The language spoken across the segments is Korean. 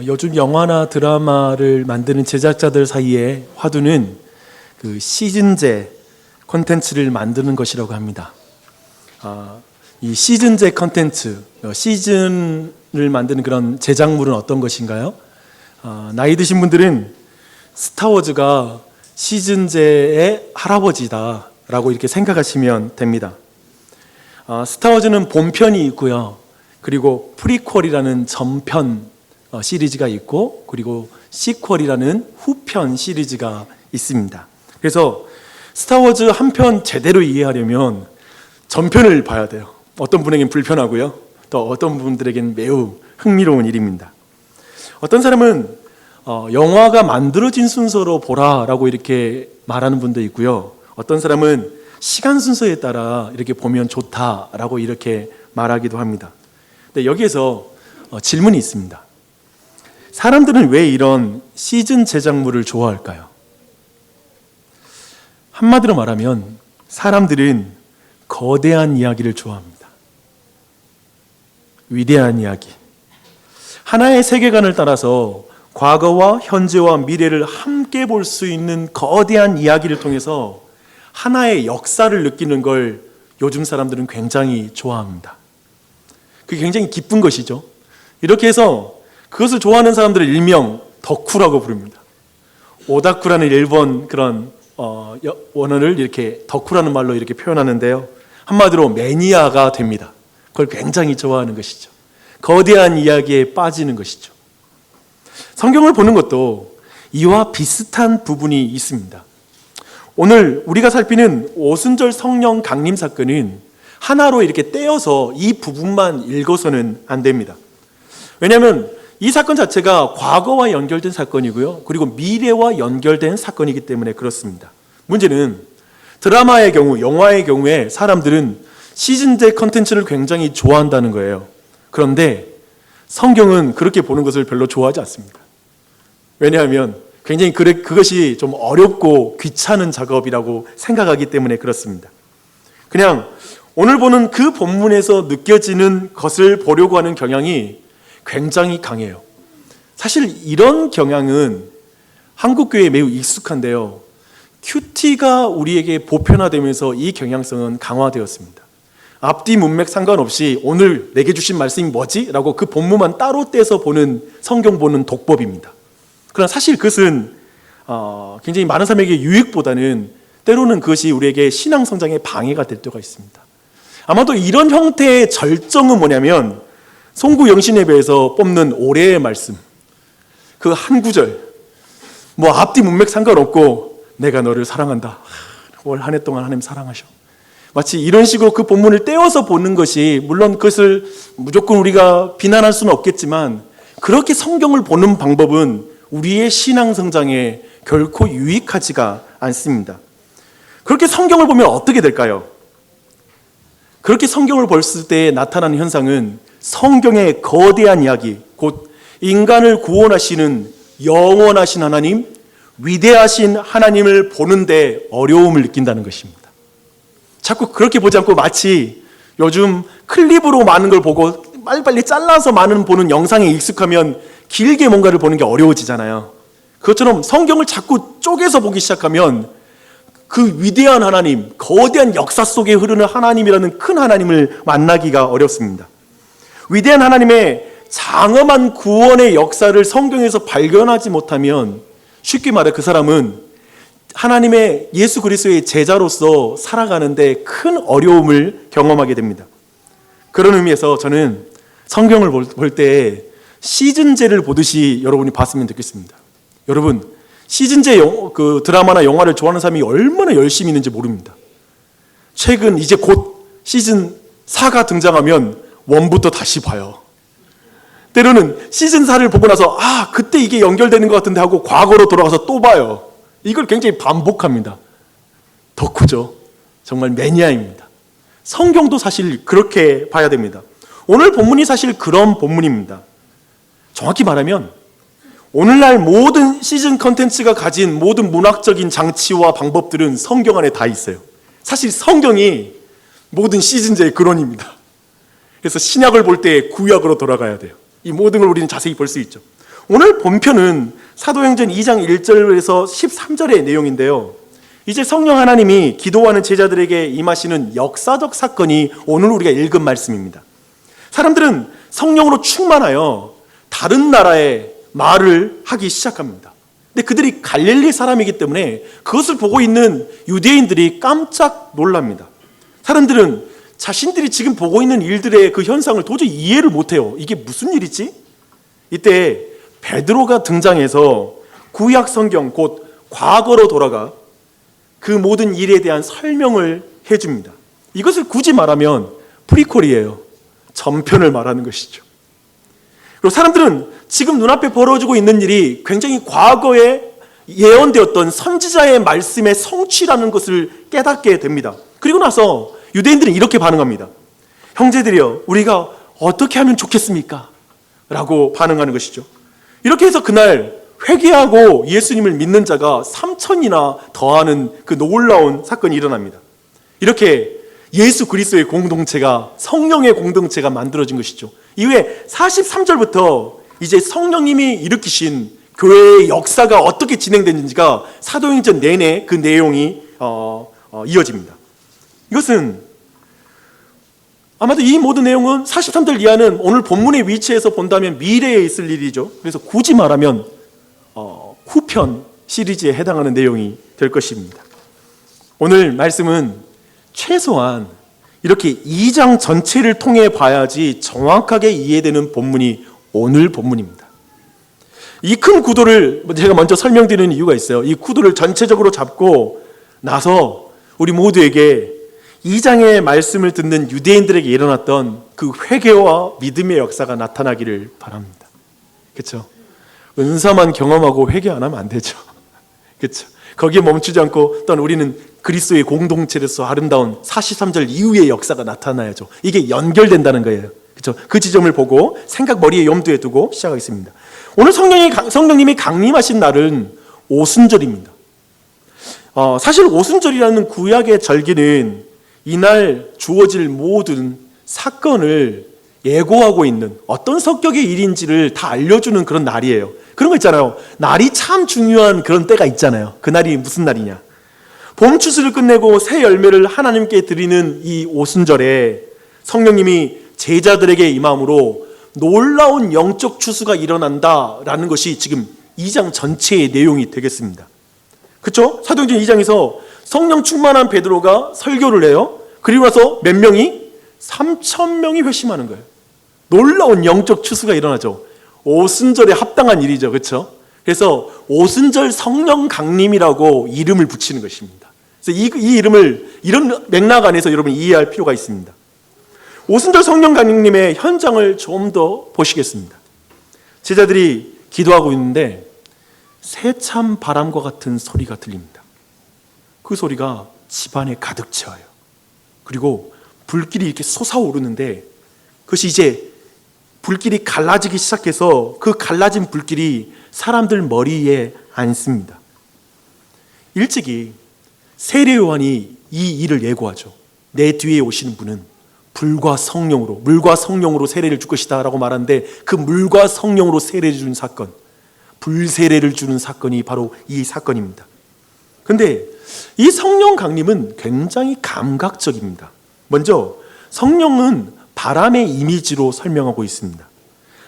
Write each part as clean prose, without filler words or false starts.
요즘 영화나 드라마를 만드는 제작자들 사이에 화두는 그 시즌제 콘텐츠를 만드는 것이라고 합니다. 이 시즌제 콘텐츠, 시즌을 만드는 그런 제작물은 어떤 것인가요? 나이 드신 분들은 스타워즈가 시즌제의 할아버지다라고 이렇게 생각하시면 됩니다. 스타워즈는 본편이 있고요. 그리고 프리퀄이라는 전편 시리즈가 있고, 그리고 시퀄이라는 후편 시리즈가 있습니다. 그래서 스타워즈 한 편 제대로 이해하려면 전편을 봐야 돼요. 어떤 분에겐 불편하고요, 또 어떤 분들에겐 매우 흥미로운 일입니다. 어떤 사람은 영화가 만들어진 순서로 보라라고 이렇게 말하는 분도 있고요, 어떤 사람은 시간 순서에 따라 이렇게 보면 좋다라고 이렇게 말하기도 합니다. 근데 여기에서 질문이 있습니다. 사람들은 왜 이런 시즌 제작물을 좋아할까요? 한마디로 말하면 사람들은 거대한 이야기를 좋아합니다. 위대한 이야기. 하나의 세계관을 따라서 과거와 현재와 미래를 함께 볼 수 있는 거대한 이야기를 통해서 하나의 역사를 느끼는 걸 요즘 사람들은 굉장히 좋아합니다. 그게 굉장히 기쁜 것이죠. 이렇게 해서 그것을 좋아하는 사람들을 일명 덕후라고 부릅니다. 오다쿠라는 일본 그런 원어를 이렇게 덕후라는 말로 이렇게 표현하는데요, 한마디로 매니아가 됩니다. 그걸 굉장히 좋아하는 것이죠. 거대한 이야기에 빠지는 것이죠. 성경을 보는 것도 이와 비슷한 부분이 있습니다. 오늘 우리가 살피는 오순절 성령 강림 사건은 하나로 이렇게 떼어서 이 부분만 읽어서는 안 됩니다. 왜냐하면 이 사건 자체가 과거와 연결된 사건이고요, 그리고 미래와 연결된 사건이기 때문에 그렇습니다. 문제는 드라마의 경우, 영화의 경우에 사람들은 시즌제 컨텐츠를 굉장히 좋아한다는 거예요. 그런데 성경은 그렇게 보는 것을 별로 좋아하지 않습니다. 왜냐하면 굉장히 그것이 좀 어렵고 귀찮은 작업이라고 생각하기 때문에 그렇습니다. 그냥 오늘 보는 그 본문에서 느껴지는 것을 보려고 하는 경향이 굉장히 강해요. 사실 이런 경향은 한국교회에 매우 익숙한데요, 큐티가 우리에게 보편화되면서 이 경향성은 강화되었습니다. 앞뒤 문맥 상관없이 오늘 내게 주신 말씀이 뭐지? 라고 그 본문만 따로 떼서 보는 성경 보는 독법입니다. 그러나 사실 그것은 굉장히 많은 사람에게 유익보다는 때로는 그것이 우리에게 신앙 성장에 방해가 될 때가 있습니다. 아마도 이런 형태의 절정은 뭐냐면 송구 영신예배에서 뽑는 올해의 말씀, 그 한 구절, 뭐 앞뒤 문맥 상관없고 내가 너를 사랑한다, 올 한 해 동안 하나님 사랑하셔, 마치 이런 식으로 그 본문을 떼어서 보는 것이, 물론 그것을 무조건 우리가 비난할 수는 없겠지만 그렇게 성경을 보는 방법은 우리의 신앙 성장에 결코 유익하지가 않습니다. 그렇게 성경을 보면 어떻게 될까요? 그렇게 성경을 볼 때 나타나는 현상은 성경의 거대한 이야기, 곧 인간을 구원하시는 영원하신 하나님, 위대하신 하나님을 보는데 어려움을 느낀다는 것입니다. 자꾸 그렇게 보지 않고 마치 요즘 클립으로 많은 걸 보고 빨리빨리 잘라서 많은 보는 영상에 익숙하면 길게 뭔가를 보는 게 어려워지잖아요. 그것처럼 성경을 자꾸 쪼개서 보기 시작하면 그 위대한 하나님, 거대한 역사 속에 흐르는 하나님이라는 큰 하나님을 만나기가 어렵습니다. 위대한 하나님의 장엄한 구원의 역사를 성경에서 발견하지 못하면 쉽게 말해 그 사람은 하나님의 예수 그리스도의 제자로서 살아가는데 큰 어려움을 경험하게 됩니다. 그런 의미에서 저는 성경을 볼 때 시즌제를 보듯이 여러분이 봤으면 좋겠습니다. 여러분, 시즌제 그 드라마나 영화를 좋아하는 사람이 얼마나 열심히 있는지 모릅니다. 최근 이제 곧 시즌 4가 등장하면 1부터 다시 봐요. 때로는 시즌 4를 보고 나서 그때 이게 연결되는 것 같은데 하고 과거로 돌아가서 또 봐요. 이걸 굉장히 반복합니다. 덕후죠. 정말 매니아입니다. 성경도 사실 그렇게 봐야 됩니다. 오늘 본문이 사실 그런 본문입니다. 정확히 말하면 오늘날 모든 시즌 컨텐츠가 가진 모든 문학적인 장치와 방법들은 성경 안에 다 있어요. 사실 성경이 모든 시즌제의 근원입니다. 그래서 신약을 볼 때 구약으로 돌아가야 돼요. 이 모든 걸 우리는 자세히 볼 수 있죠. 오늘 본편은 사도행전 2장 1절에서 13절의 내용인데요. 이제 성령 하나님이 기도하는 제자들에게 임하시는 역사적 사건이 오늘 우리가 읽은 말씀입니다. 사람들은 성령으로 충만하여 다른 나라에 말을 하기 시작합니다. 근데 그들이 갈릴리 사람이기 때문에 그것을 보고 있는 유대인들이 깜짝 놀랍니다. 사람들은 자신들이 지금 보고 있는 일들의 그 현상을 도저히 이해를 못해요. 이게 무슨 일이지? 이때 베드로가 등장해서 구약 성경 곧 과거로 돌아가 그 모든 일에 대한 설명을 해줍니다. 이것을 굳이 말하면 프리퀄이에요. 전편을 말하는 것이죠. 그리고 사람들은 지금 눈앞에 벌어지고 있는 일이 굉장히 과거에 예언되었던 선지자의 말씀의 성취라는 것을 깨닫게 됩니다. 그리고 나서 유대인들은 이렇게 반응합니다. 형제들이여, 우리가 어떻게 하면 좋겠습니까? 라고 반응하는 것이죠. 이렇게 해서 그날 회개하고 예수님을 믿는 자가 3천이나 더하는 그 놀라운 사건이 일어납니다. 이렇게 예수 그리스도의 공동체가, 성령의 공동체가 만들어진 것이죠. 이후에 43절부터 이제 성령님이 일으키신 교회의 역사가 어떻게 진행됐는지가 사도행전 내내 그 내용이 이어집니다. 이것은 아마도 이 모든 내용은 43절 이하는 오늘 본문의 위치에서 본다면 미래에 있을 일이죠. 그래서 굳이 말하면 후편 시리즈에 해당하는 내용이 될 것입니다. 오늘 말씀은 최소한 이렇게 2장 전체를 통해 봐야지 정확하게 이해되는 본문이 오늘 본문입니다. 이 큰 구도를 제가 먼저 설명드리는 이유가 있어요. 이 구도를 전체적으로 잡고 나서 우리 모두에게 2장의 말씀을 듣는 유대인들에게 일어났던 그 회개와 믿음의 역사가 나타나기를 바랍니다. 그렇죠? 은사만 경험하고 회개 안 하면 안 되죠. 그렇죠? 거기에 멈추지 않고 또한 우리는 그리스도의 공동체로서 아름다운 43절 이후의 역사가 나타나야죠. 이게 연결된다는 거예요. 그렇죠? 그 지점을 보고 생각 머리에 염두에 두고 시작하겠습니다. 오늘 성령님이 강림하신 날은 오순절입니다. 사실 오순절이라는 구약의 절기는 이날 주어질 모든 사건을 예고하고 있는 어떤 성격의 일인지를 다 알려주는 그런 날이에요. 그런 거 있잖아요. 날이 참 중요한 그런 때가 있잖아요. 그 날이 무슨 날이냐. 봄 추수를 끝내고 새 열매를 하나님께 드리는 이 오순절에 성령님이 제자들에게 임함으로 놀라운 영적 추수가 일어난다라는 것이 지금 2장 전체의 내용이 되겠습니다. 그렇죠? 사도행전 2장에서 성령 충만한 베드로가 설교를 해요. 그리고 나서 몇 명이? 3,000명이 회심하는 거예요. 놀라운 영적 추수가 일어나죠. 오순절에 합당한 일이죠. 그렇죠? 그래서 오순절 성령 강림이라고 이름을 붙이는 것입니다. 그래서 이 이름을 이런 맥락 안에서 여러분 이해할 필요가 있습니다. 오순절 성령 강림의 현장을 좀 더 보시겠습니다. 제자들이 기도하고 있는데 새참 바람과 같은 소리가 들립니다. 그 소리가 집안에 가득 채워요. 그리고 불길이 이렇게 솟아오르는데 그것이 이제 불길이 갈라지기 시작해서 그 갈라진 불길이 사람들 머리에 앉습니다. 일찍이 세례 요한이 이 일을 예고하죠. 내 뒤에 오시는 분은 물과 성령으로 세례를 줄 것이다 라고 말하는데 그 물과 성령으로 세례를 준 사건, 불세례를 주는 사건이 바로 이 사건입니다. 그런데 이 성령 강림은 굉장히 감각적입니다. 먼저 성령은 바람의 이미지로 설명하고 있습니다.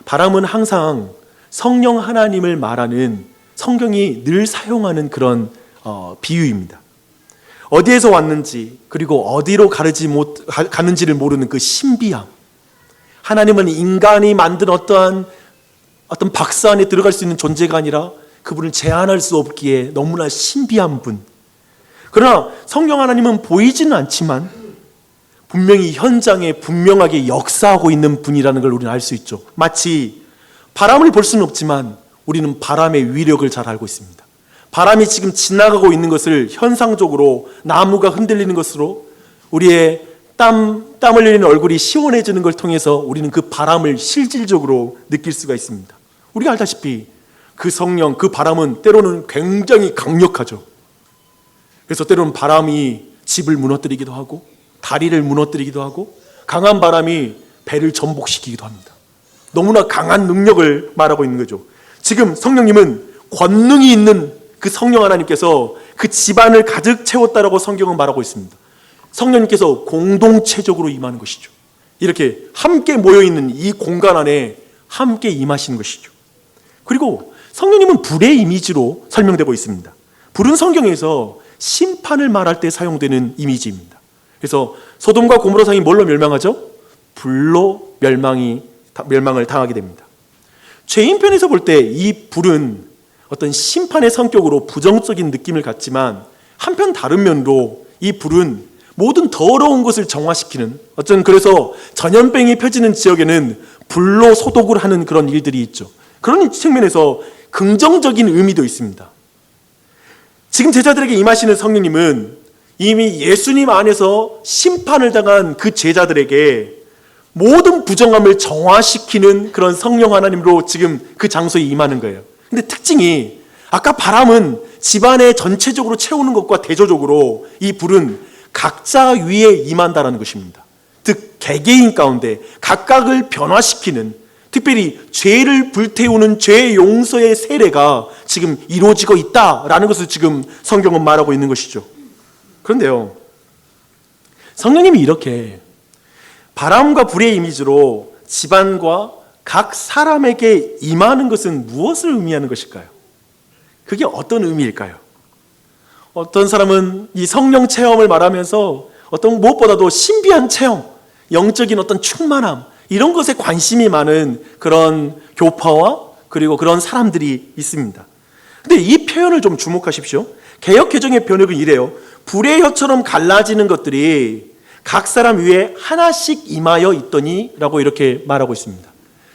바람은 항상 성령 하나님을 말하는 성경이 늘 사용하는 그런 비유입니다. 어디에서 왔는지 그리고 어디로 가는지를 모르는 그 신비함. 하나님은 인간이 만든 어떤 박스 안에 들어갈 수 있는 존재가 아니라 그분을 제한할 수 없기에 너무나 신비한 분. 그러나 성령 하나님은 보이지는 않지만 분명히 현장에 분명하게 역사하고 있는 분이라는 걸 우리는 알 수 있죠. 마치 바람을 볼 수는 없지만 우리는 바람의 위력을 잘 알고 있습니다. 바람이 지금 지나가고 있는 것을 현상적으로 나무가 흔들리는 것으로 우리의 땀 흘리는 얼굴이 시원해지는 걸 통해서 우리는 그 바람을 실질적으로 느낄 수가 있습니다. 우리가 알다시피 그 성령, 그 바람은 때로는 굉장히 강력하죠. 그래서 때로는 바람이 집을 무너뜨리기도 하고 다리를 무너뜨리기도 하고 강한 바람이 배를 전복시키기도 합니다. 너무나 강한 능력을 말하고 있는 거죠. 지금 성령님은 권능이 있는 그 성령 하나님께서 그 집안을 가득 채웠다라고 성경은 말하고 있습니다. 성령님께서 공동체적으로 임하는 것이죠. 이렇게 함께 모여있는 이 공간 안에 함께 임하시는 것이죠. 그리고 성령님은 불의 이미지로 설명되고 있습니다. 불은 성경에서 심판을 말할 때 사용되는 이미지입니다. 그래서 소돔과 고모라 성이 뭘로 멸망하죠? 불로 멸망을 당하게 됩니다. 죄인편에서 볼 때 이 불은 어떤 심판의 성격으로 부정적인 느낌을 갖지만 한편 다른 면으로 이 불은 모든 더러운 것을 정화시키는, 어쩐 그래서 전염병이 펴지는 지역에는 불로 소독을 하는 그런 일들이 있죠. 그런 측면에서 긍정적인 의미도 있습니다. 지금 제자들에게 임하시는 성령님은 이미 예수님 안에서 심판을 당한 그 제자들에게 모든 부정함을 정화시키는 그런 성령 하나님으로 지금 그 장소에 임하는 거예요. 근데 특징이 아까 바람은 집안에 전체적으로 채우는 것과 대조적으로 이 불은 각자 위에 임한다라는 것입니다. 즉 개개인 가운데 각각을 변화시키는, 특별히 죄를 불태우는 죄 용서의 세례가 지금 이루어지고 있다라는 것을 지금 성경은 말하고 있는 것이죠. 그런데요, 성령님이 이렇게 바람과 불의 이미지로 집안과 각 사람에게 임하는 것은 무엇을 의미하는 것일까요? 그게 어떤 의미일까요? 어떤 사람은 이 성령 체험을 말하면서 어떤 무엇보다도 신비한 체험, 영적인 어떤 충만함, 이런 것에 관심이 많은 그런 교파와 그리고 그런 사람들이 있습니다. 근데 이 표현을 좀 주목하십시오. 개역개정의 번역은 이래요. 불의 혀처럼 갈라지는 것들이 각 사람 위에 하나씩 임하여 있더니 라고 이렇게 말하고 있습니다.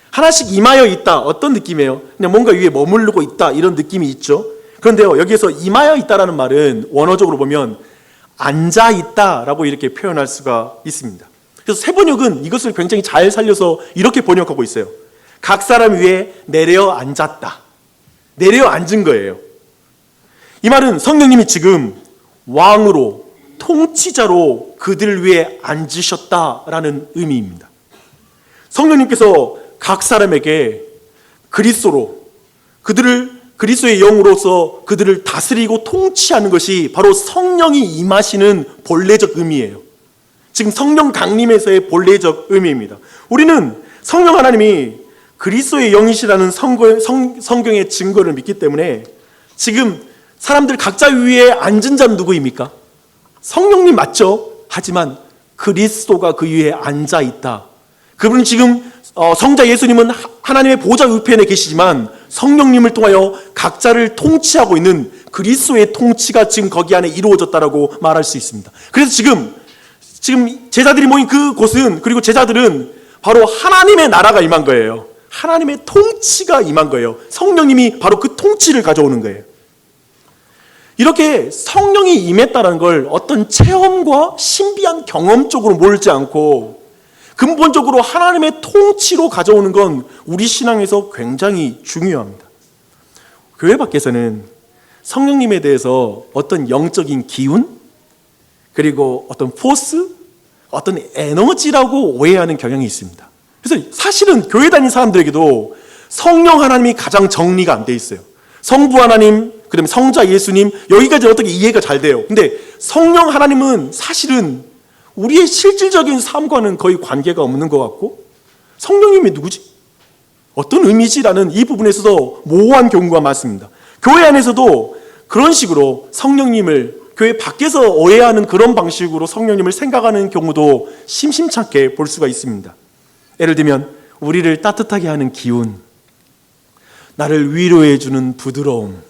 하나씩 임하여 있다. 어떤 느낌이에요? 그냥 뭔가 위에 머무르고 있다, 이런 느낌이 있죠. 그런데요, 여기에서 임하여 있다라는 말은 원어적으로 보면 앉아 있다라고 이렇게 표현할 수가 있습니다. 그래서 세번역은 이것을 굉장히 잘 살려서 이렇게 번역하고 있어요. 각 사람 위에 내려 앉았다. 내려 앉은 거예요. 이 말은 성령님이 지금 왕으로, 통치자로 그들 위에 앉으셨다라는 의미입니다. 성령님께서 각 사람에게 그리스도로, 그리스도의 영으로서 그들을 다스리고 통치하는 것이 바로 성령이 임하시는 본래적 의미예요. 지금 성령 강림에서의 본래적 의미입니다. 우리는 성령 하나님이 그리스도의 영이시라는 성경의 증거를 믿기 때문에 지금 사람들 각자 위에 앉은 자는 누구입니까? 성령님 맞죠? 하지만 그리스도가 그 위에 앉아 있다. 그분은 지금 성자 예수님은 하나님의 보좌 우편에 계시지만 성령님을 통하여 각자를 통치하고 있는 그리스도의 통치가 지금 거기 안에 이루어졌다라고 말할 수 있습니다. 그래서 지금 제자들이 모인 그곳은, 그리고 제자들은 바로 하나님의 나라가 임한 거예요. 하나님의 통치가 임한 거예요. 성령님이 바로 그 통치를 가져오는 거예요. 이렇게 성령이 임했다는 걸 어떤 체험과 신비한 경험 쪽으로 몰지 않고 근본적으로 하나님의 통치로 가져오는 건 우리 신앙에서 굉장히 중요합니다. 교회 밖에서는 성령님에 대해서 어떤 영적인 기운, 그리고 어떤 포스, 어떤 에너지라고 오해하는 경향이 있습니다. 그래서 사실은 교회 다니는 사람들에게도 성령 하나님이 가장 정리가 안 돼 있어요. 성부 하나님, 그다음에 성자 예수님, 여기까지 어떻게 이해가 잘 돼요. 근데 성령 하나님은 사실은 우리의 실질적인 삶과는 거의 관계가 없는 것 같고, 성령님이 누구지? 어떤 의미지라는 이 부분에서도 모호한 경우가 많습니다. 교회 안에서도 그런 식으로 성령님을 교회 밖에서 오해하는 그런 방식으로 성령님을 생각하는 경우도 심심찮게 볼 수가 있습니다. 예를 들면 우리를 따뜻하게 하는 기운, 나를 위로해 주는 부드러움,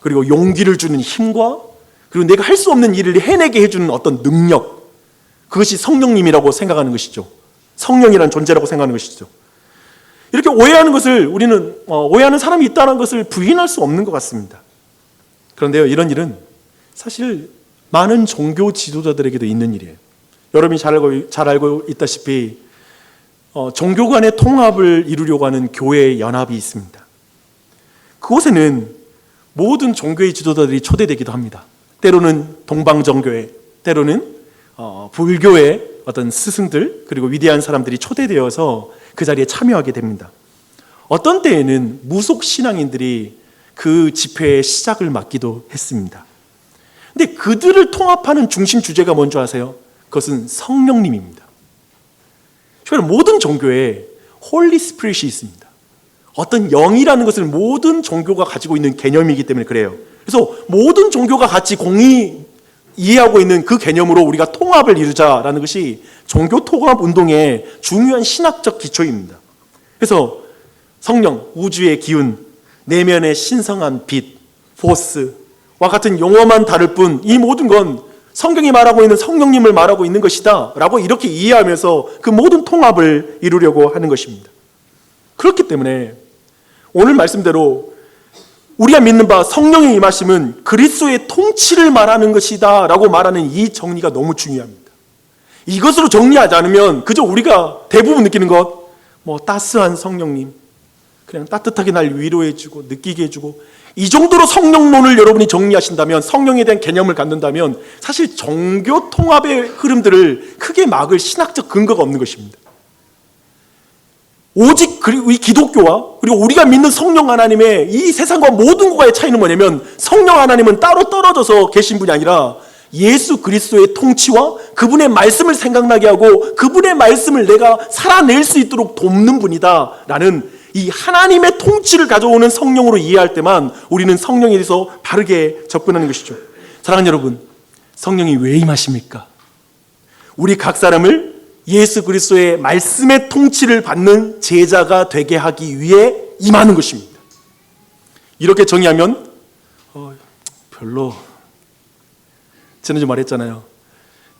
그리고 용기를 주는 힘과, 그리고 내가 할 수 없는 일을 해내게 해주는 어떤 능력, 그것이 성령님이라고 생각하는 것이죠. 성령이라는 존재라고 생각하는 것이죠. 이렇게 오해하는 것을 우리는 오해하는 사람이 있다는 것을 부인할 수 없는 것 같습니다. 그런데요, 이런 일은 사실 많은 종교 지도자들에게도 있는 일이에요. 여러분이 잘 알고 있다시피 종교 간의 통합을 이루려고 하는 교회의 연합이 있습니다. 그곳에는 모든 종교의 지도자들이 초대되기도 합니다. 때로는 동방정교회, 때로는 불교의 어떤 스승들, 그리고 위대한 사람들이 초대되어서 그 자리에 참여하게 됩니다. 어떤 때에는 무속 신앙인들이 그 집회의 시작을 맡기도 했습니다. 근데 그들을 통합하는 중심 주제가 뭔지 아세요? 그것은 성령님입니다. 모든 종교에 홀리 스피릿이 있습니다. 어떤 영이라는 것을 모든 종교가 가지고 있는 개념이기 때문에 그래요. 그래서 모든 종교가 같이 공히 이해하고 있는 그 개념으로 우리가 통합을 이루자라는 것이 종교 통합 운동의 중요한 신학적 기초입니다. 그래서 성령, 우주의 기운, 내면의 신성한 빛, 포스와 같은 용어만 다를 뿐 이 모든 건 성경이 말하고 있는 성령님을 말하고 있는 것이다 라고 이렇게 이해하면서 그 모든 통합을 이루려고 하는 것입니다. 그렇기 때문에 오늘 말씀대로 우리가 믿는 바 성령의 임하심은 그리스도의 통치를 말하는 것이다 라고 말하는 이 정리가 너무 중요합니다. 이것으로 정리하지 않으면 그저 우리가 대부분 느끼는 것, 따스한 성령님, 그냥 따뜻하게 날 위로해주고 느끼게 해주고, 이 정도로 성령론을 여러분이 정리하신다면, 성령에 대한 개념을 갖는다면 사실 종교 통합의 흐름들을 크게 막을 신학적 근거가 없는 것입니다. 오직 이 기독교와 그리고 우리가 믿는 성령 하나님의 이 세상과 모든 것과의 차이는 뭐냐면, 성령 하나님은 따로 떨어져서 계신 분이 아니라 예수 그리스도의 통치와 그분의 말씀을 생각나게 하고 그분의 말씀을 내가 살아낼 수 있도록 돕는 분이다 라는 이 하나님의 통치를 가져오는 성령으로 이해할 때만 우리는 성령에 대해서 바르게 접근하는 것이죠. 사랑하는 여러분, 성령이 왜 임하십니까? 우리 각 사람을 예수 그리스도의 말씀의 통치를 받는 제자가 되게 하기 위해 임하는 것입니다. 이렇게 정의하면 별로, 지난주 말했잖아요.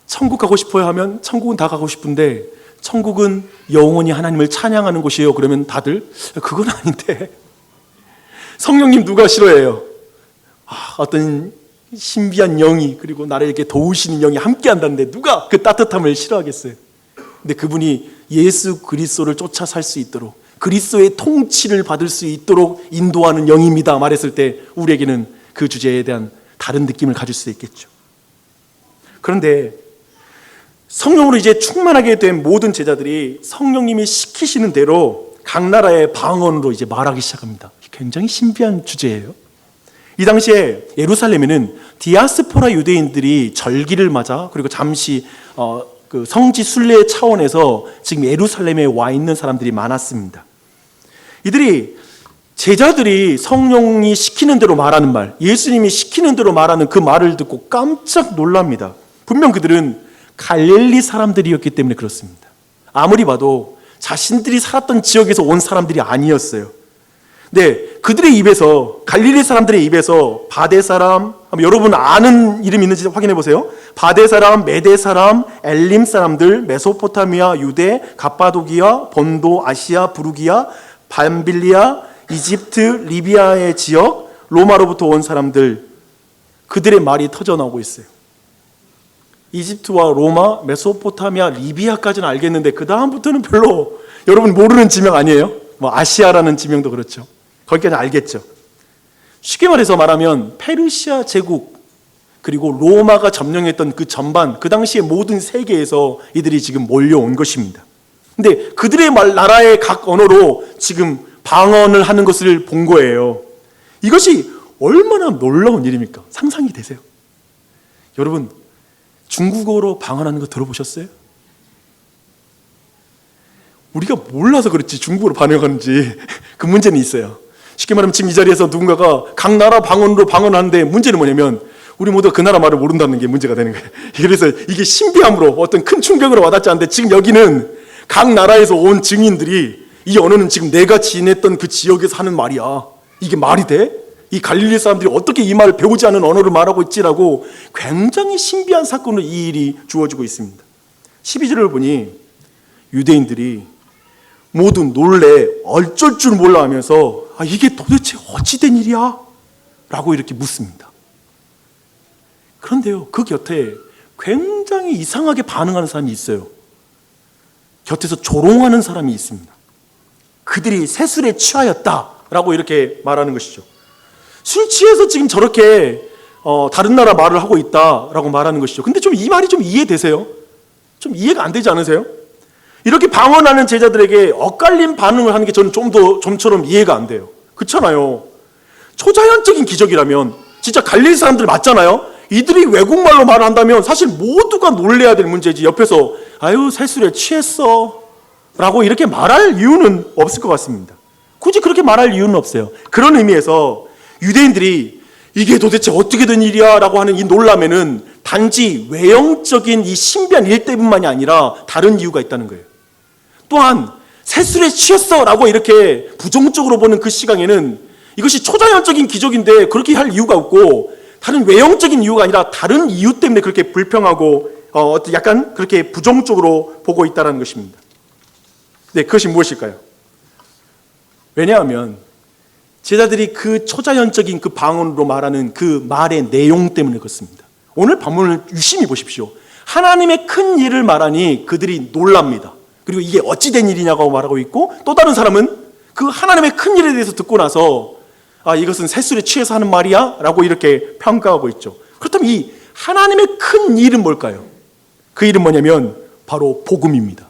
천국 가고 싶어요 하면 천국은 다 가고 싶은데 천국은 영원히 하나님을 찬양하는 곳이에요. 그러면 다들 그건 아닌데, 성령님 누가 싫어해요? 어떤 신비한 영이, 그리고 나를 이렇게 도우시는 영이 함께 한다는데 누가 그 따뜻함을 싫어하겠어요? 근데 그분이 예수 그리스도를 쫓아 살 수 있도록, 그리스도의 통치를 받을 수 있도록 인도하는 영입니다 말했을 때 우리에게는 그 주제에 대한 다른 느낌을 가질 수 있겠죠. 그런데 성령으로 이제 충만하게 된 모든 제자들이 성령님이 시키시는 대로 각 나라의 방언으로 이제 말하기 시작합니다. 굉장히 신비한 주제예요. 이 당시에 예루살렘에는 디아스포라 유대인들이 절기를 맞아, 그리고 잠시 그 성지 순례 차원에서 지금 예루살렘에 와 있는 사람들이 많았습니다. 이들이, 제자들이 성령이 시키는 대로 말하는 말, 예수님이 시키는 대로 말하는 그 말을 듣고 깜짝 놀랍니다. 분명 그들은 갈릴리 사람들이었기 때문에 그렇습니다. 아무리 봐도 자신들이 살았던 지역에서 온 사람들이 아니었어요. 네, 그들의 입에서, 갈릴리 사람들의 입에서 바데 사람, 여러분 아는 이름 있는지 확인해 보세요. 바데 사람, 메데 사람, 엘림 사람들, 메소포타미아, 유대, 갑바도기아, 본도, 아시아, 부르기아, 밤빌리아, 이집트, 리비아의 지역, 로마로부터 온 사람들, 그들의 말이 터져나오고 있어요. 이집트와 로마, 메소포타미아, 리비아까지는 알겠는데 그 다음부터는 별로 여러분 모르는 지명 아니에요? 아시아라는 지명도 그렇죠. 거기까지 알겠죠. 쉽게 말하면 페르시아 제국, 그리고 로마가 점령했던 그 전반, 그 당시의 모든 세계에서 이들이 지금 몰려온 것입니다. 근데 그들의 나라의 각 언어로 지금 방언을 하는 것을 본 거예요. 이것이 얼마나 놀라운 일입니까? 상상이 되세요? 여러분, 중국어로 방언하는 거 들어보셨어요? 우리가 몰라서 그렇지 중국어로 반응하는지 그 문제는 있어요. 쉽게 말하면 지금 이 자리에서 누군가가 각 나라 방언으로 방언하는데 문제는 뭐냐면 우리 모두가 그 나라 말을 모른다는 게 문제가 되는 거예요. 그래서 이게 신비함으로 어떤 큰 충격으로 와닿지 않는데, 지금 여기는 각 나라에서 온 증인들이 이 언어는 지금 내가 지냈던 그 지역에서 하는 말이야. 이게 말이 돼? 이 갈릴리 사람들이 어떻게 이 말을 배우지 않은 언어를 말하고 있지라고 굉장히 신비한 사건으로 이 일이 주어지고 있습니다. 12절을 보니 유대인들이 모두 놀래 어쩔 줄 몰라 하면서 이게 도대체 어찌된 일이야? 라고 이렇게 묻습니다. 그런데요, 그 곁에 굉장히 이상하게 반응하는 사람이 있어요. 곁에서 조롱하는 사람이 있습니다. 그들이 새술에 취하였다라고 이렇게 말하는 것이죠. 술 취해서 지금 저렇게 다른 나라 말을 하고 있다라고 말하는 것이죠. 근데 좀 이 말이 좀 이해되세요? 좀 이해가 안 되지 않으세요? 이렇게 방언하는 제자들에게 엇갈린 반응을 하는 게 저는 좀처럼 이해가 안 돼요. 그렇잖아요. 초자연적인 기적이라면 진짜 갈릴리 사람들 맞잖아요. 이들이 외국말로 말한다면 사실 모두가 놀래야 될 문제지. 옆에서 아유 세술에 취했어 라고 이렇게 말할 이유는 없을 것 같습니다. 굳이 그렇게 말할 이유는 없어요. 그런 의미에서 유대인들이 이게 도대체 어떻게 된 일이야 라고 하는 이 놀람에는 단지 외형적인 이 신비한 일 때문만이 아니라 다른 이유가 있다는 거예요. 또한 세술에 취했어 라고 이렇게 부정적으로 보는 그 시각에는 이것이 초자연적인 기적인데 그렇게 할 이유가 없고 다른 외형적인 이유가 아니라 다른 이유 때문에 그렇게 불평하고 약간 그렇게 부정적으로 보고 있다는 것입니다. 네, 그것이 무엇일까요? 왜냐하면 제자들이 그 초자연적인 그 방언으로 말하는 그 말의 내용 때문에 그렇습니다. 오늘 본문을 유심히 보십시오. 하나님의 큰 일을 말하니 그들이 놀랍니다. 그리고 이게 어찌된 일이냐고 말하고 있고, 또 다른 사람은 그 하나님의 큰 일에 대해서 듣고 나서 이것은 세술에 취해서 하는 말이야 라고 이렇게 평가하고 있죠. 그렇다면 이 하나님의 큰 일은 뭘까요? 그 일은 뭐냐면 바로 복음입니다.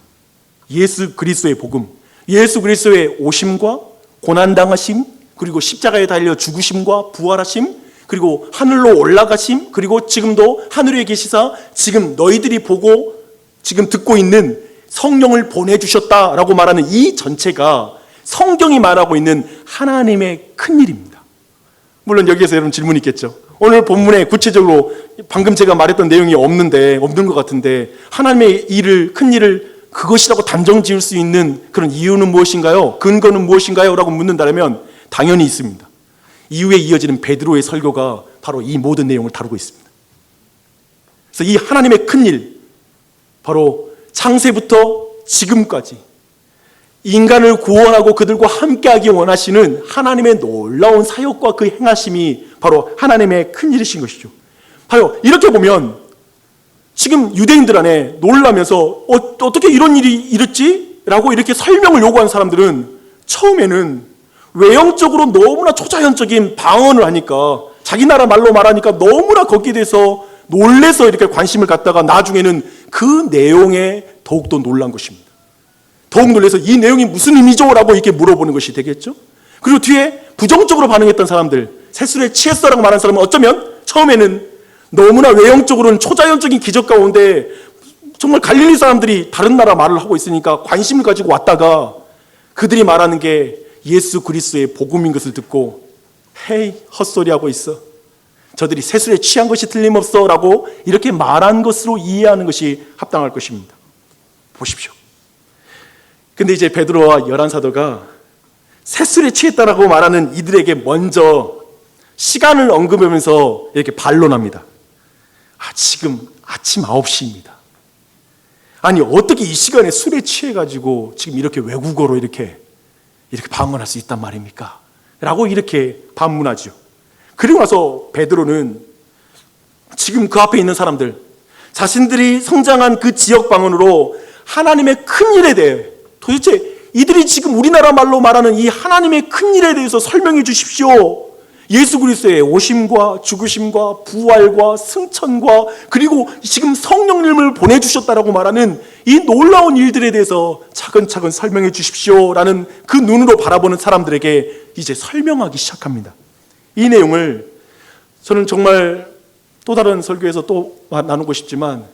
예수 그리스도의 복음, 예수 그리스도의 오심과 고난당하심, 그리고 십자가에 달려 죽으심과 부활하심, 그리고 하늘로 올라가심, 그리고 지금도 하늘에 계시사 지금 너희들이 보고 지금 듣고 있는 성령을 보내주셨다라고 말하는 이 전체가 성경이 말하고 있는 하나님의 큰일입니다. 물론 여기에서 여러분 질문이 있겠죠. 오늘 본문에 구체적으로 방금 제가 말했던 내용이 없는 것 같은데 하나님의 일을, 큰일을 그것이라고 단정 지을 수 있는 그런 이유는 무엇인가요? 근거는 무엇인가요? 라고 묻는다면 당연히 있습니다. 이후에 이어지는 베드로의 설교가 바로 이 모든 내용을 다루고 있습니다. 그래서 이 하나님의 큰일, 바로 창세부터 지금까지 인간을 구원하고 그들과 함께하기 원하시는 하나님의 놀라운 사역과 그 행하심이 바로 하나님의 큰일이신 것이죠. 바로 이렇게 보면 지금 유대인들 안에 놀라면서 어떻게 이런 일이 이랬지? 라고 이렇게 설명을 요구한 사람들은 처음에는 외형적으로 너무나 초자연적인 방언을 하니까, 자기 나라 말로 말하니까 너무나 거기에 대해서 놀래서 이렇게 관심을 갖다가 나중에는 그 내용에 더욱더 놀란 것입니다. 더욱 놀라서 이 내용이 무슨 의미죠? 라고 이렇게 물어보는 것이 되겠죠. 그리고 뒤에 부정적으로 반응했던 사람들, 세술에 취했어라고 말한 사람은 어쩌면 처음에는 너무나 외형적으로는 초자연적인 기적 가운데 정말 갈릴리 사람들이 다른 나라 말을 하고 있으니까 관심을 가지고 왔다가 그들이 말하는 게 예수 그리스도의 복음인 것을 듣고 헤이 헛소리하고 있어, 저들이 세술에 취한 것이 틀림없어 라고 이렇게 말한 것으로 이해하는 것이 합당할 것입니다. 보십시오. 근데 이제 베드로와 열한 사도가 세술에 취했다라고 말하는 이들에게 먼저 시간을 언급하면서 이렇게 반론합니다. 지금 아침 9시입니다. 아니 어떻게 이 시간에 술에 취해가지고 지금 이렇게 외국어로 이렇게 방언할 수 있단 말입니까? 라고 이렇게 반문하죠. 그리고 나서 베드로는 지금 그 앞에 있는 사람들, 자신들이 성장한 그 지역 방언으로 하나님의 큰 일에 대해, 도대체 이들이 지금 우리나라 말로 말하는 이 하나님의 큰 일에 대해서 설명해 주십시오. 예수 그리스도의 오심과 죽으심과 부활과 승천과 그리고 지금 성령님을 보내주셨다라고 말하는 이 놀라운 일들에 대해서 차근차근 설명해 주십시오라는 그 눈으로 바라보는 사람들에게 이제 설명하기 시작합니다. 이 내용을 저는 정말 또 다른 설교에서 또 나누고 싶지만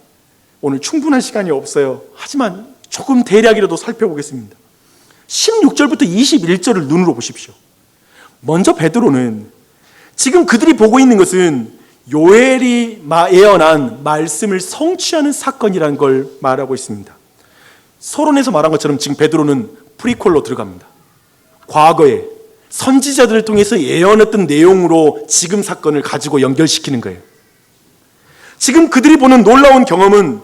오늘 충분한 시간이 없어요. 하지만 조금 대략이라도 살펴보겠습니다. 16절부터 21절을 눈으로 보십시오. 먼저 베드로는 지금 그들이 보고 있는 것은 요엘이 예언한 말씀을 성취하는 사건이라는 걸 말하고 있습니다. 서론에서 말한 것처럼 지금 베드로는 프리퀄로 들어갑니다. 과거에 선지자들을 통해서 예언했던 내용으로 지금 사건을 가지고 연결시키는 거예요. 지금 그들이 보는 놀라운 경험은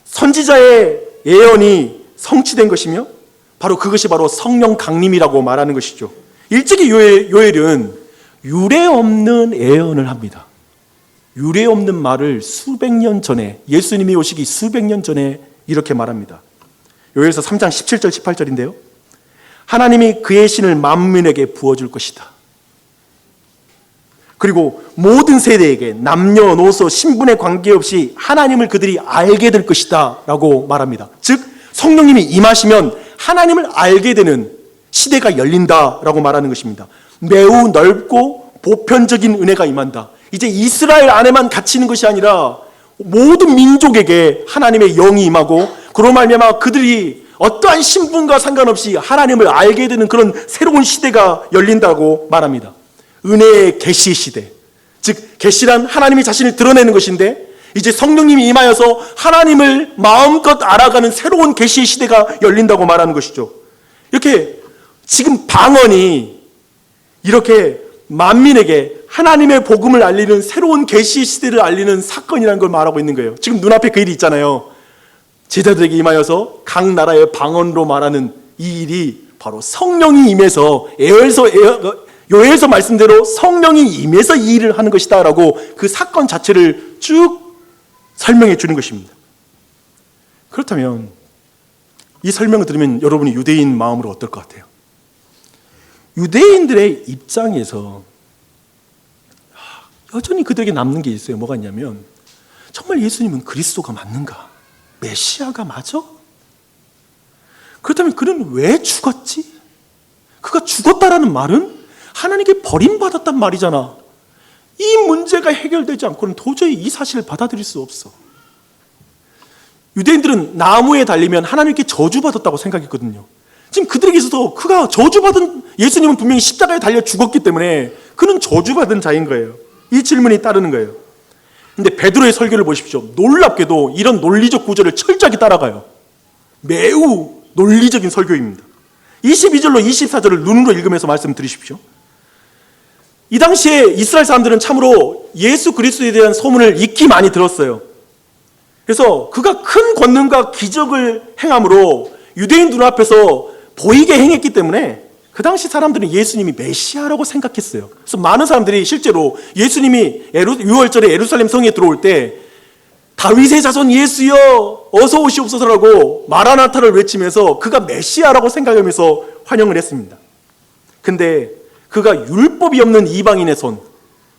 선지자의 예언이 성취된 것이며 바로 그것이 바로 성령 강림이라고 말하는 것이죠. 일찍이 요엘은 유례 없는 예언을 합니다. 유례 없는 말을 수백 년 전에, 예수님이 오시기 수백 년 전에 이렇게 말합니다. 요엘서 3장 17절 18절인데요. 하나님이 그의 신을 만민에게 부어줄 것이다. 그리고 모든 세대에게 남녀노소 신분에 관계없이 하나님을 그들이 알게 될 것이다 라고 말합니다. 즉 성령님이 임하시면 하나님을 알게 되는 시대가 열린다라고 말하는 것입니다. 매우 넓고 보편적인 은혜가 임한다. 이제 이스라엘 안에만 갇히는 것이 아니라 모든 민족에게 하나님의 영이 임하고 그로 말미암아 그들이 어떠한 신분과 상관없이 하나님을 알게 되는 그런 새로운 시대가 열린다고 말합니다. 은혜의 계시 시대. 즉 계시란 하나님이 자신을 드러내는 것인데 이제 성령님이 임하여서 하나님을 마음껏 알아가는 새로운 계시의 시대가 열린다고 말하는 것이죠. 이렇게 지금 방언이 이렇게 만민에게 하나님의 복음을 알리는 새로운 계시의 시대를 알리는 사건이라는 걸 말하고 있는 거예요. 지금 눈앞에 그 일이 있잖아요. 제자들에게 임하여서 각 나라의 방언으로 말하는 이 일이 바로 성령이 임해서 요엘서 말씀대로 성령이 임해서 이 일을 하는 것이다 라고 그 사건 자체를 쭉 설명해 주는 것입니다. 그렇다면 이 설명을 들으면 여러분이 유대인 마음으로 어떨 것 같아요? 유대인들의 입장에서 여전히 그들에게 남는 게 있어요. 뭐가 있냐면 정말 예수님은 그리스도가 맞는가? 메시아가 맞아? 그렇다면 그는 왜 죽었지? 그가 죽었다라는 말은 하나님께 버림받았단 말이잖아. 이 문제가 해결되지 않고는 도저히 이 사실을 받아들일 수 없어. 유대인들은 나무에 달리면 하나님께 저주받았다고 생각했거든요. 지금 그들에게 있어서 그가 저주받은 예수님은 분명히 십자가에 달려 죽었기 때문에 그는 저주받은 자인 거예요. 이 질문이 따르는 거예요. 근데 베드로의 설교를 보십시오. 놀랍게도 이런 논리적 구조를 철저하게 따라가요. 매우 논리적인 설교입니다. 22절로 24절을 눈으로 읽으면서 말씀드리십시오. 이 당시에 이스라엘 사람들은 참으로 예수 그리스도에 대한 소문을 익히 많이 들었어요. 그래서 그가 큰 권능과 기적을 행함으로 유대인 눈앞에서 보이게 행했기 때문에 그 당시 사람들은 예수님이 메시아라고 생각했어요. 그래서 많은 사람들이 실제로 예수님이 6월절에 예루살렘 성에 들어올 때 다윗의 자손 예수여 어서 오시옵소서라고 마라나타를 외치면서 그가 메시아라고 생각하면서 환영을 했습니다. 근데 그가 율법이 없는 이방인의 손,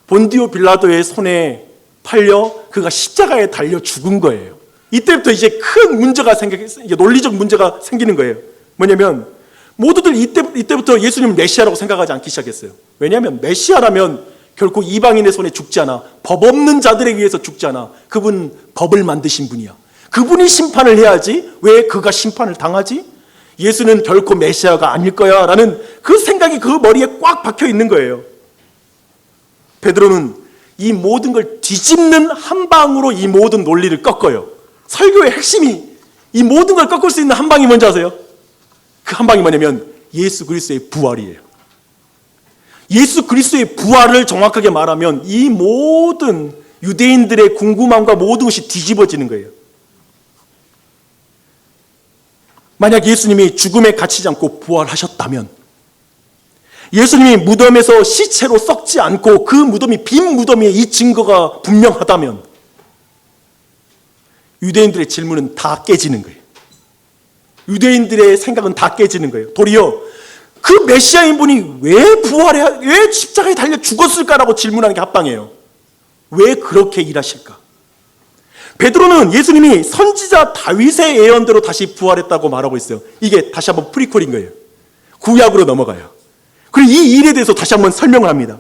본디오 빌라도의 손에 팔려 그가 십자가에 달려 죽은 거예요. 이때부터 이제 큰 문제가 논리적 문제가 생기는 거예요. 뭐냐면 모두들 이때부터 예수님을 메시아라고 생각하지 않기 시작했어요. 왜냐하면 메시아라면 결코 이방인의 손에 죽지 않아. 법 없는 자들에 의해서 죽지 않아. 그분 법을 만드신 분이야. 그분이 심판을 해야지 왜 그가 심판을 당하지? 예수는 결코 메시아가 아닐 거야 라는 그 생각이 그 머리에 꽉 박혀 있는 거예요. 베드로는 이 모든 걸 뒤집는 한 방으로 이 모든 논리를 꺾어요. 설교의 핵심이 이 모든 걸 꺾을 수 있는 한 방이 뭔지 아세요? 그 한 방이 뭐냐면 예수 그리스도의 부활이에요. 예수 그리스도의 부활을 정확하게 말하면 이 모든 유대인들의 궁금함과 모든 것이 뒤집어지는 거예요. 만약 예수님이 죽음에 갇히지 않고 부활하셨다면, 예수님이 무덤에서 시체로 썩지 않고 그 무덤이 빈 무덤이에 이 증거가 분명하다면 유대인들의 질문은 다 깨지는 거예요. 유대인들의 생각은 다 깨지는 거예요. 도리어 그 메시아인 분이 왜 십자가에 달려 죽었을까라고 질문하는 게 합당해요. 왜 그렇게 일하실까? 베드로는 예수님이 선지자 다윗의 예언대로 다시 부활했다고 말하고 있어요. 이게 다시 한번 프리퀄인 거예요. 구약으로 넘어가요. 그리고 이 일에 대해서 다시 한번 설명을 합니다.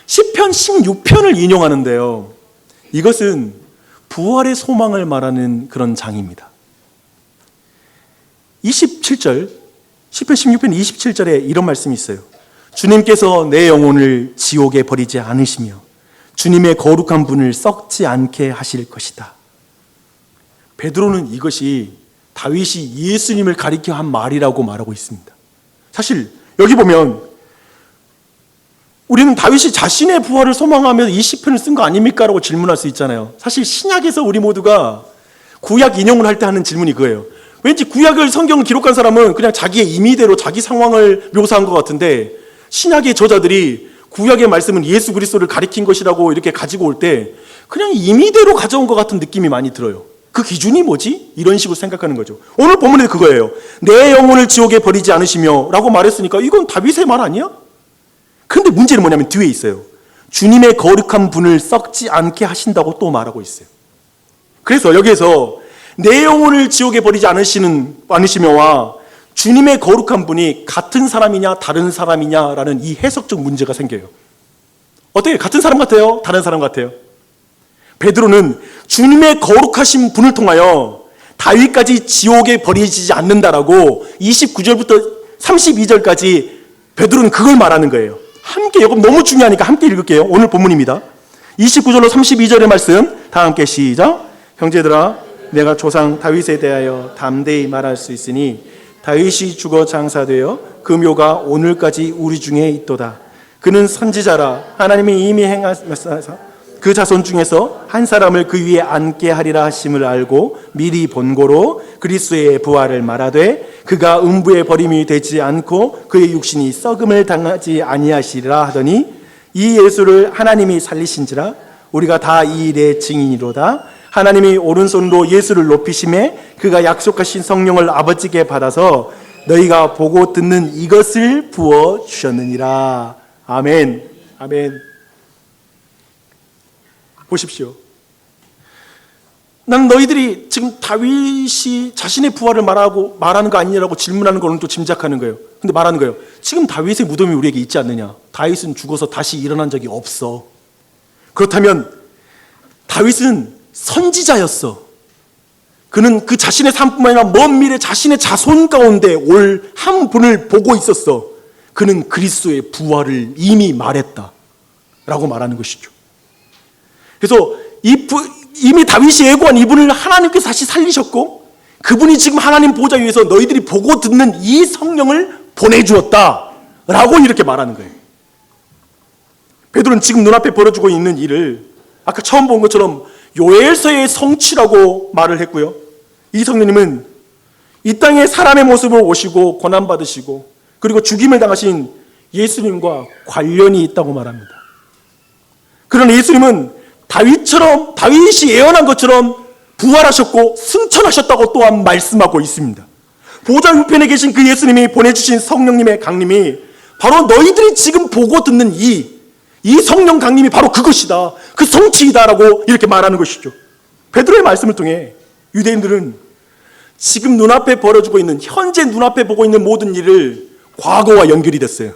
시편 16편을 인용하는데요. 이것은 부활의 소망을 말하는 그런 장입니다. 27절, 시편 16편 27절에 이런 말씀이 있어요. 주님께서 내 영혼을 지옥에 버리지 않으시며 주님의 거룩한 분을 썩지 않게 하실 것이다. 베드로는 이것이 다윗이 예수님을 가리켜 한 말이라고 말하고 있습니다. 사실 여기 보면 우리는 다윗이 자신의 부활을 소망하면서 이 시편을 쓴 거 아닙니까? 라고 질문할 수 있잖아요. 사실 신약에서 우리 모두가 구약 인용을 할 때 하는 질문이 그거예요. 왠지 구약을 성경을 기록한 사람은 그냥 자기의 임의대로 자기 상황을 묘사한 것 같은데 신약의 저자들이 구약의 말씀은 예수 그리스도를 가리킨 것이라고 이렇게 가지고 올 때 그냥 임의대로 가져온 것 같은 느낌이 많이 들어요. 그 기준이 뭐지? 이런 식으로 생각하는 거죠. 오늘 본문에 그거예요. 내 영혼을 지옥에 버리지 않으시며 라고 말했으니까 이건 다윗의 말 아니야? 그런데 문제는 뭐냐면 뒤에 있어요. 주님의 거룩한 분을 썩지 않게 하신다고 또 말하고 있어요. 그래서 여기에서 내 영혼을 지옥에 버리지 않으시며와 주님의 거룩한 분이 같은 사람이냐 다른 사람이냐라는 이 해석적 문제가 생겨요. 어때요? 같은 사람 같아요? 다른 사람 같아요? 베드로는 주님의 거룩하신 분을 통하여 다윗까지 지옥에 버리지 않는다라고 29절부터 32절까지 베드로는 그걸 말하는 거예요. 함께, 이거 너무 중요하니까 함께 읽을게요. 오늘 본문입니다. 29절로 32절의 말씀 다 함께 시작. 형제들아, 내가 조상 다윗에 대하여 담대히 말할 수 있으니 다윗이 죽어 장사되어 그 묘가 오늘까지 우리 중에 있도다. 그는 선지자라. 하나님이 이미 행하사 그 자손 중에서 한 사람을 그 위에 앉게 하리라 하심을 알고 미리 본고로 그리스도의 부활을 말하되 그가 음부에 버림이 되지 않고 그의 육신이 썩음을 당하지 아니하시리라 하더니 이 예수를 하나님이 살리신지라. 우리가 다 이 일의 증인이로다. 하나님이 오른손으로 예수를 높이심에 그가 약속하신 성령을 아버지께 받아서 너희가 보고 듣는 이것을 부어주셨느니라. 아멘. 아멘. 보십시오. 나는 너희들이 지금 다윗이 자신의 부활을 말하는 거 아니냐라고 질문하는 거는 또 짐작하는 거예요. 근데 말하는 거예요. 지금 다윗의 무덤이 우리에게 있지 않느냐? 다윗은 죽어서 다시 일어난 적이 없어. 그렇다면 다윗은 선지자였어. 그는 그 자신의 삶뿐만 아니라 먼 미래 자신의 자손 가운데 올 한 분을 보고 있었어. 그는 그리스도의 부활을 이미 말했다 라고 말하는 것이죠. 그래서 이미 다윗이 예고한 이분을 하나님께서 다시 살리셨고 그분이 지금 하나님 보좌 위에서 너희들이 보고 듣는 이 성령을 보내주었다 라고 이렇게 말하는 거예요. 베드로는 지금 눈앞에 벌어지고 있는 일을 아까 처음 본 것처럼 요엘서의 성취라고 말을 했고요. 이 성령님은 이 땅에 사람의 모습으로 오시고 고난받으시고 그리고 죽임을 당하신 예수님과 관련이 있다고 말합니다. 그러나 예수님은 다윗이 예언한 것처럼 부활하셨고 승천하셨다고 또한 말씀하고 있습니다. 보좌 우편에 계신 그 예수님이 보내주신 성령님의 강림이 바로 너희들이 지금 보고 듣는 이 성령 강림이 바로 그것이다. 그 성취이다라고 이렇게 말하는 것이죠. 베드로의 말씀을 통해 유대인들은 지금 눈앞에 벌어지고 있는 현재 눈앞에 보고 있는 모든 일을 과거와 연결이 됐어요.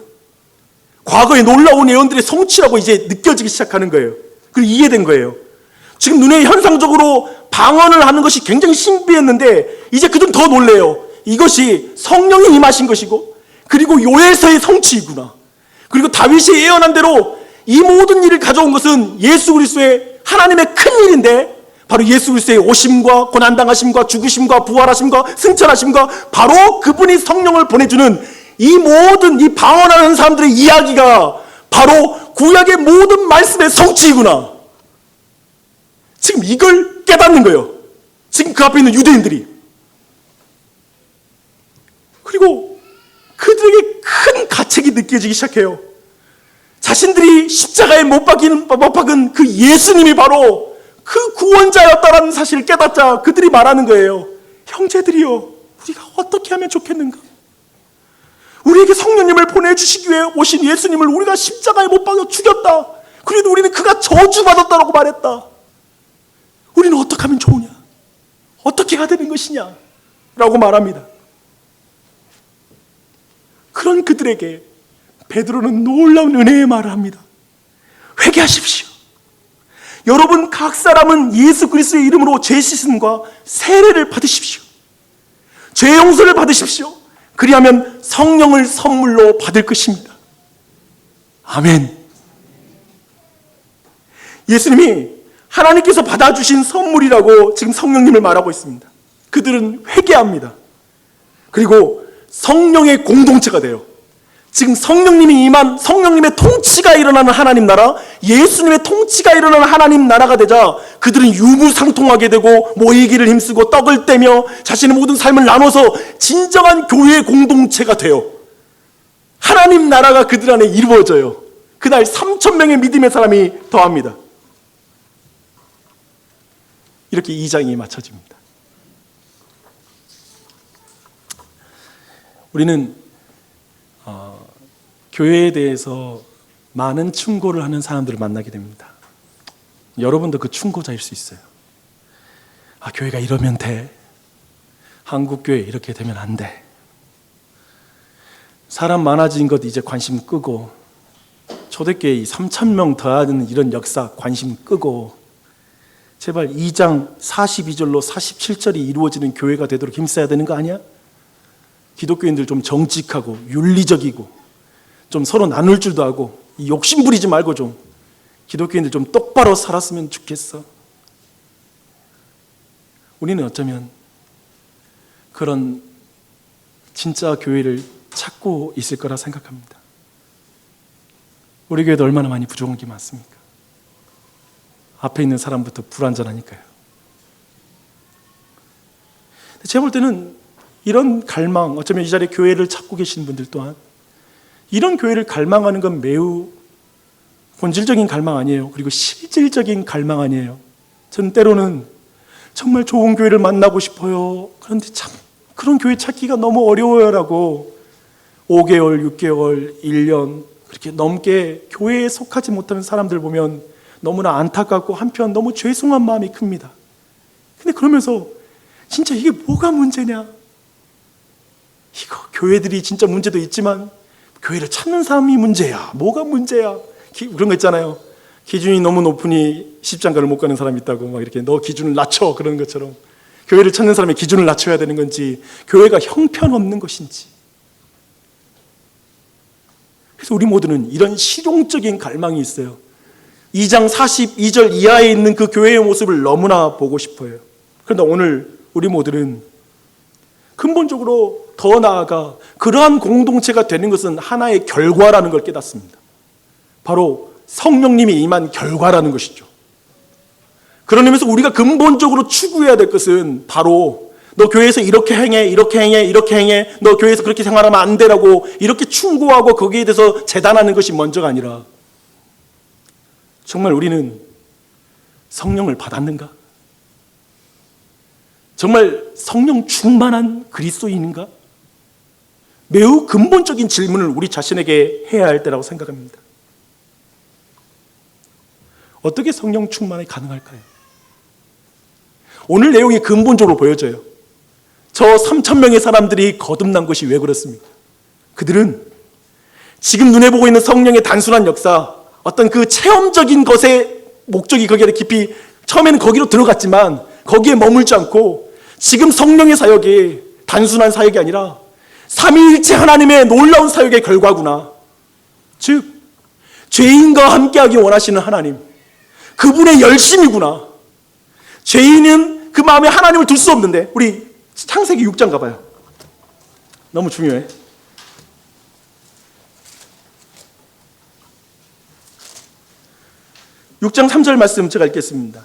과거의 놀라운 예언들의 성취라고 이제 느껴지기 시작하는 거예요. 그리고 이해된 거예요. 지금 눈에 현상적으로 방언을 하는 것이 굉장히 신비했는데 이제 그좀 더 놀래요. 이것이 성령이 임하신 것이고 그리고 요엘서의 성취이구나. 그리고 다윗이 예언한 대로 이 모든 일을 가져온 것은 예수 그리스도의 하나님의 큰 일인데 바로 예수 그리스도의 오심과 고난당하심과 죽으심과 부활하심과 승천하심과 바로 그분이 성령을 보내주는 이 모든 이 방언하는 사람들의 이야기가 바로 구약의 모든 말씀의 성취이구나. 지금 이걸 깨닫는 거예요. 지금 그 앞에 있는 유대인들이. 그리고 그들에게 큰 가책이 느껴지기 시작해요. 자신들이 십자가에 못 박은 그 예수님이 바로 그 구원자였다라는 사실을 깨닫자 그들이 말하는 거예요. 형제들이여, 우리가 어떻게 하면 좋겠는가? 우리에게 성령님을 보내주시기 위해 오신 예수님을 우리가 십자가에 못 박아 죽였다. 그래도 우리는 그가 저주받았다라고 말했다. 우리는 어떻게 하면 좋으냐? 어떻게 해야 되는 것이냐? 라고 말합니다. 그런 그들에게 베드로는 놀라운 은혜의 말을 합니다. 회개하십시오. 여러분 각 사람은 예수 그리스도의 이름으로 죄 씻음과 세례를 받으십시오. 죄 용서를 받으십시오. 그리하면 성령을 선물로 받을 것입니다. 아멘. 예수님이 하나님께서 받아주신 선물이라고 지금 성령님을 말하고 있습니다. 그들은 회개합니다. 그리고 성령의 공동체가 돼요. 지금 성령님이 임한 성령님의 통치가 일어나는 하나님 나라, 예수님의 통치가 일어나는 하나님 나라가 되자 그들은 유무상통하게 되고 모이기를 힘쓰고 떡을 떼며 자신의 모든 삶을 나눠서 진정한 교회의 공동체가 돼요. 하나님 나라가 그들 안에 이루어져요. 그날 3,000명의 믿음의 사람이 더합니다. 이렇게 2장이 마쳐집니다. 우리는 교회에 대해서 많은 충고를 하는 사람들을 만나게 됩니다. 여러분도 그 충고자일 수 있어요. 교회가 이러면 돼. 한국교회 이렇게 되면 안 돼. 사람 많아진 것 이제 관심 끄고, 초대교회 3,000명 더하는 이런 역사 관심 끄고, 제발 2장 42절로 47절이 이루어지는 교회가 되도록 힘써야 되는 거 아니야? 기독교인들 좀 정직하고 윤리적이고 좀 서로 나눌 줄도 알고 욕심 부리지 말고 좀 기독교인들 좀 똑바로 살았으면 좋겠어. 우리는 어쩌면 그런 진짜 교회를 찾고 있을 거라 생각합니다. 우리 교회도 얼마나 많이 부족한 게 많습니까? 앞에 있는 사람부터 불완전하니까요. 제가 볼 때는 이런 갈망, 어쩌면 이 자리에 교회를 찾고 계신 분들 또한 이런 교회를 갈망하는 건 매우 본질적인 갈망 아니에요. 그리고 실질적인 갈망 아니에요. 저는 때로는 정말 좋은 교회를 만나고 싶어요. 그런데 참 그런 교회 찾기가 너무 어려워요라고 5개월, 6개월, 1년 그렇게 넘게 교회에 속하지 못하는 사람들 보면 너무나 안타깝고 한편 너무 죄송한 마음이 큽니다. 근데 그러면서 진짜 이게 뭐가 문제냐? 이거 교회들이 진짜 문제도 있지만 교회를 찾는 사람이 문제야. 뭐가 문제야? 그런 거 있잖아요. 기준이 너무 높으니 십장가를 못 가는 사람이 있다고 막 이렇게 너 기준을 낮춰 그러는 것처럼 교회를 찾는 사람의 기준을 낮춰야 되는 건지 교회가 형편없는 것인지. 그래서 우리 모두는 이런 실용적인 갈망이 있어요. 2장 42절 이하에 있는 그 교회의 모습을 너무나 보고 싶어요. 그런데 오늘 우리 모두는 근본적으로 더 나아가 그러한 공동체가 되는 것은 하나의 결과라는 걸 깨닫습니다. 바로 성령님이 임한 결과라는 것이죠. 그런 의미에서 우리가 근본적으로 추구해야 될 것은 바로 너 교회에서 이렇게 행해, 이렇게 행해, 이렇게 행해, 너 교회에서 그렇게 생활하면 안 되라고 이렇게 충고하고 거기에 대해서 재단하는 것이 먼저가 아니라 정말 우리는 성령을 받았는가? 정말 성령 충만한 그리스도인인가? 매우 근본적인 질문을 우리 자신에게 해야 할 때라고 생각합니다. 어떻게 성령 충만이 가능할까요? 오늘 내용이 근본적으로 보여져요. 저 3,000명의 사람들이 거듭난 것이 왜 그렇습니까? 그들은 지금 눈에 보고 있는 성령의 단순한 역사, 어떤 그 체험적인 것의 목적이 거기에 깊이 처음에는 거기로 들어갔지만 거기에 머물지 않고 지금 성령의 사역이 단순한 사역이 아니라 삼위일체 하나님의 놀라운 사역의 결과구나. 즉 죄인과 함께하기 원하시는 하나님, 그분의 열심이구나. 죄인은 그 마음에 하나님을 둘 수 없는데, 우리 창세기 6장 가봐요. 너무 중요해. 6장 3절 말씀 제가 읽겠습니다.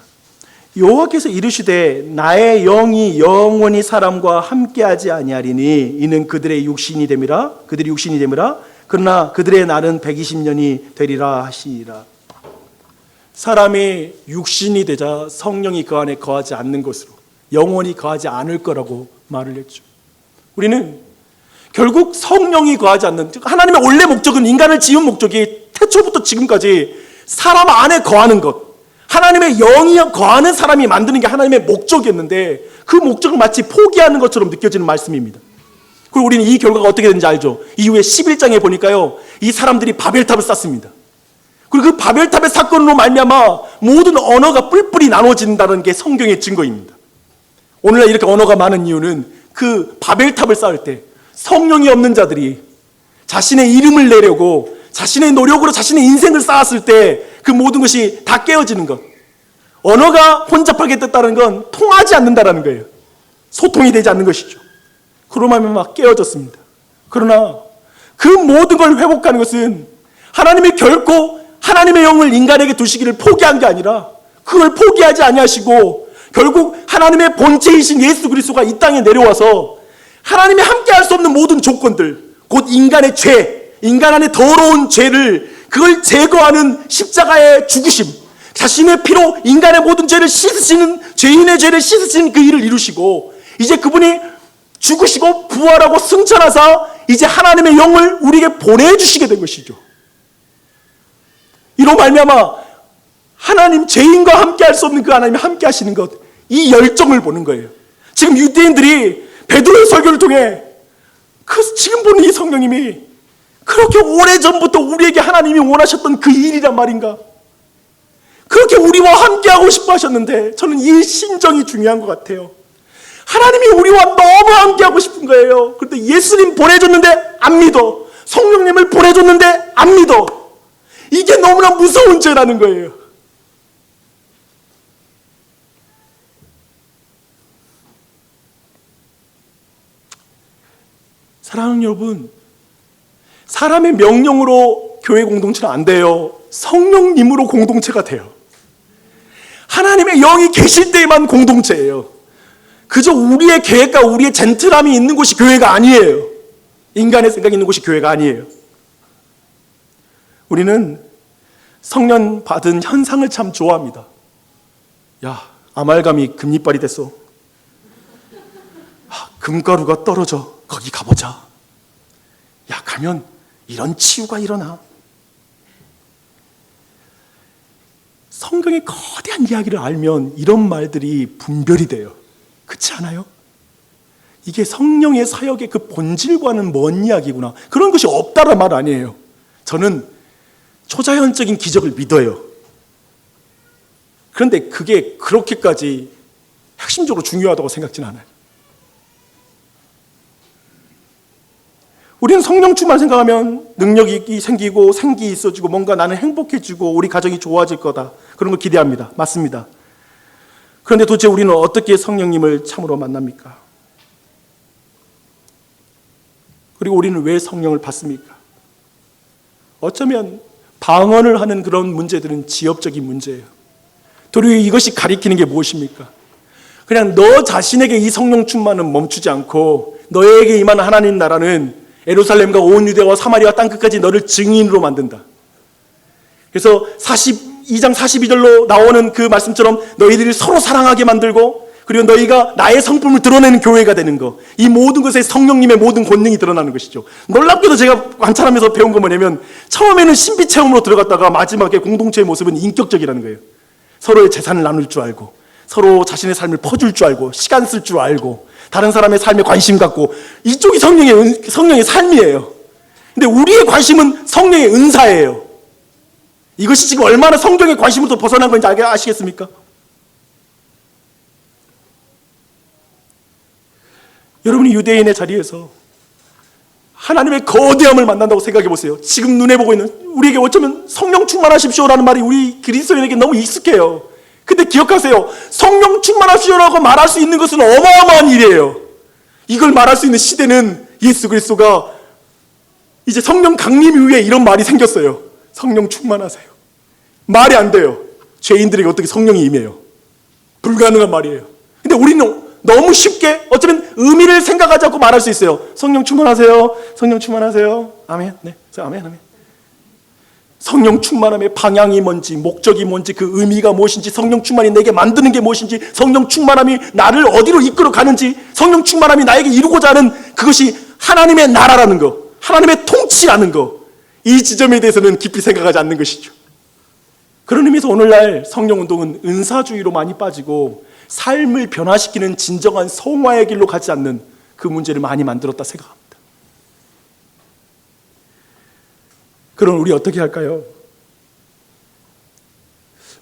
여호와께서 이르시되 나의 영이 영원히 사람과 함께하지 아니하리니 이는 그들의 육신이 됨이라. 그들이 육신이 됨이라. 그러나 그들의 날은 120년이 되리라 하시니라. 사람이 육신이 되자 성령이 그 안에 거하지 않는 것으로 영원히 거하지 않을 거라고 말을 했죠. 우리는 결국 성령이 거하지 않는, 하나님의 원래 목적은 인간을 지은 목적이 태초부터 지금까지 사람 안에 거하는 것, 하나님의 영이 거하는 사람이 만드는 게 하나님의 목적이었는데 그 목적을 마치 포기하는 것처럼 느껴지는 말씀입니다. 그리고 우리는 이 결과가 어떻게 되는지 알죠? 이후에 11장에 보니까요, 이 사람들이 바벨탑을 쌓습니다. 그리고 그 바벨탑의 사건으로 말미암아 모든 언어가 뿔뿔이 나눠진다는 게 성경의 증거입니다. 오늘날 이렇게 언어가 많은 이유는 그 바벨탑을 쌓을 때 성령이 없는 자들이 자신의 이름을 내려고 자신의 노력으로 자신의 인생을 쌓았을 때 그 모든 것이 다 깨어지는 것. 언어가 혼잡하게 됐다는 건 통하지 않는다는 거예요. 소통이 되지 않는 것이죠. 그로 말미암아 깨어졌습니다. 그러나 그 모든 걸 회복하는 것은 하나님이 결코 하나님의 영을 인간에게 두시기를 포기한 게 아니라 그걸 포기하지 아니하시고 결국 하나님의 본체이신 예수 그리스도가 이 땅에 내려와서 하나님이 함께할 수 없는 모든 조건들, 곧 인간의 죄, 인간 안에 더러운 죄를 그걸 제거하는 십자가의 죽으심, 자신의 피로 인간의 모든 죄를 씻으시는, 죄인의 죄를 씻으시는 그 일을 이루시고 이제 그분이 죽으시고 부활하고 승천하사 이제 하나님의 영을 우리에게 보내주시게 된 것이죠. 이로 말미암아 하나님, 죄인과 함께 할 수 없는 그 하나님이 함께 하시는 것, 이 열정을 보는 거예요. 지금 유대인들이 베드로의 설교를 통해 지금 보는 이 성령님이 그렇게 오래전부터 우리에게 하나님이 원하셨던 그 일이란 말인가? 그렇게 우리와 함께하고 싶어 하셨는데 저는 이 심정이 중요한 것 같아요. 하나님이 우리와 너무 함께하고 싶은 거예요. 그런데 예수님 보내줬는데 안 믿어. 성령님을 보내줬는데 안 믿어. 이게 너무나 무서운 죄라는 거예요. 사랑하는 여러분, 사람의 명령으로 교회 공동체는 안 돼요. 성령님으로 공동체가 돼요. 하나님의 영이 계실 때에만 공동체예요. 그저 우리의 계획과 우리의 젠틀함이 있는 곳이 교회가 아니에요. 인간의 생각이 있는 곳이 교회가 아니에요. 우리는 성령 받은 현상을 참 좋아합니다. 야, 아말감이 금리빨이 됐어. 금가루가 떨어져. 거기 가보자. 야, 가면 이런 치유가 일어나. 성경의 거대한 이야기를 알면 이런 말들이 분별이 돼요. 그렇지 않아요? 이게 성령의 사역의 그 본질과는 먼 이야기구나. 그런 것이 없다란 말 아니에요. 저는 초자연적인 기적을 믿어요. 그런데 그게 그렇게까지 핵심적으로 중요하다고 생각지는 않아요. 우리는 성령 충만 생각하면 능력이 생기고 생기 있어지고 뭔가 나는 행복해지고 우리 가정이 좋아질 거다. 그런 걸 기대합니다. 맞습니다. 그런데 도대체 우리는 어떻게 성령님을 참으로 만납니까? 그리고 우리는 왜 성령을 받습니까? 어쩌면 방언을 하는 그런 문제들은 지엽적인 문제예요. 도리어 이것이 가리키는 게 무엇입니까? 그냥 너 자신에게 이 성령 충만은 멈추지 않고 너에게 임한 하나님 나라는 예루살렘과 온 유대와 사마리아 땅끝까지 너를 증인으로 만든다. 그래서 42장 42절로 나오는 그 말씀처럼 너희들이 서로 사랑하게 만들고 그리고 너희가 나의 성품을 드러내는 교회가 되는 거. 이 모든 것에 성령님의 모든 권능이 드러나는 것이죠. 놀랍게도 제가 관찰하면서 배운 건 뭐냐면 처음에는 신비 체험으로 들어갔다가 마지막에 공동체의 모습은 인격적이라는 거예요. 서로의 재산을 나눌 줄 알고 서로 자신의 삶을 퍼줄 줄 알고 시간 쓸 줄 알고 다른 사람의 삶에 관심 갖고 이쪽이 성령의 삶이에요. 근데 우리의 관심은 성령의 은사예요. 이것이 지금 얼마나 성경의 관심으로부터 벗어난 건지 아시겠습니까? 여러분이 유대인의 자리에서 하나님의 거대함을 만난다고 생각해 보세요. 지금 눈에 보고 있는 우리에게 어쩌면 성령 충만하십시오라는 말이 우리 그리스도인에게 너무 익숙해요. 근데 기억하세요. 성령 충만하시오라고 말할 수 있는 것은 어마어마한 일이에요. 이걸 말할 수 있는 시대는 예수 그리스도가 이제 성령 강림 이후에 이런 말이 생겼어요. 성령 충만하세요. 말이 안 돼요. 죄인들에게 어떻게 성령이 임해요. 불가능한 말이에요. 근데 우리는 너무 쉽게 어쩌면 의미를 생각하지 않고 말할 수 있어요. 성령 충만하세요. 성령 충만하세요. 아멘. 네. 아멘. 아멘. 성령 충만함의 방향이 뭔지, 목적이 뭔지, 그 의미가 무엇인지, 성령 충만이 내게 만드는 게 무엇인지, 성령 충만함이 나를 어디로 이끌어 가는지, 성령 충만함이 나에게 이루고자 하는 그것이 하나님의 나라라는 거, 하나님의 통치라는 거, 이 지점에 대해서는 깊이 생각하지 않는 것이죠. 그런 의미에서 오늘날 성령운동은 은사주의로 많이 빠지고 삶을 변화시키는 진정한 성화의 길로 가지 않는 그 문제를 많이 만들었다 생각합니다. 그럼 우리 어떻게 할까요?